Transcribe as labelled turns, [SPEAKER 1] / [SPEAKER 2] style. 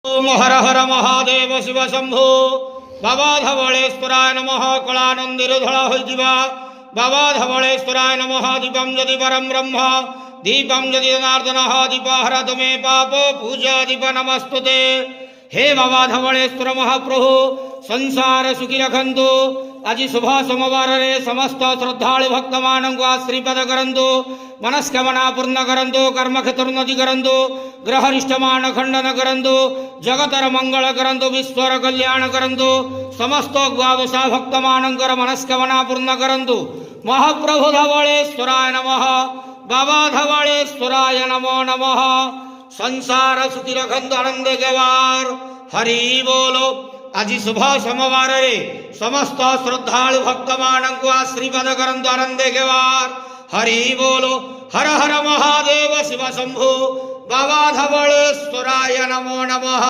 [SPEAKER 1] ओम हर हर महादेव शिव शंभो बाबा धवलेश्वराय नमः कलानंदीर धड़ा होइजिबा बाबा धवलेश्वराय नमः दीपम यदि परम ब्रह्म दीपम यदि जनार्दन दीपहर तुमे पाप पूजा दीप नमस्तुते। हे बाबा धवलेश्वर महाप्रभु संसार सुखी रखंतु। आज शुभ सोमवार रे समस्त श्रद्धालु भक्त मानक आश्रीपद करंतु, मनस्कामना पूर्ण करंतु, कर्म क्षेत्रोन्नति करंतु, ग्रहरिष्टमान खंडन करंतु, जगतर मंगल करंतु, विश्वर कल्याण करंतु, समस्त द्वादशा भक्त मानकर मनस्कामना पूर्ण करंतु। महाप्रभु धवलेश्वराय नमः, बाबा धवलेश्वराय नमो नमः। संसार सुखी रखंतु, आनंद गवार हरि बोलो। आज शुभ सोमवार रे समस्त श्रद्धालु भक्त मानक आश्रीपद करंतु, आनंद गवार हरि बोलो। हर हर महादेव शिव शंभो बाबा धवलेश्वराय नमो नमः।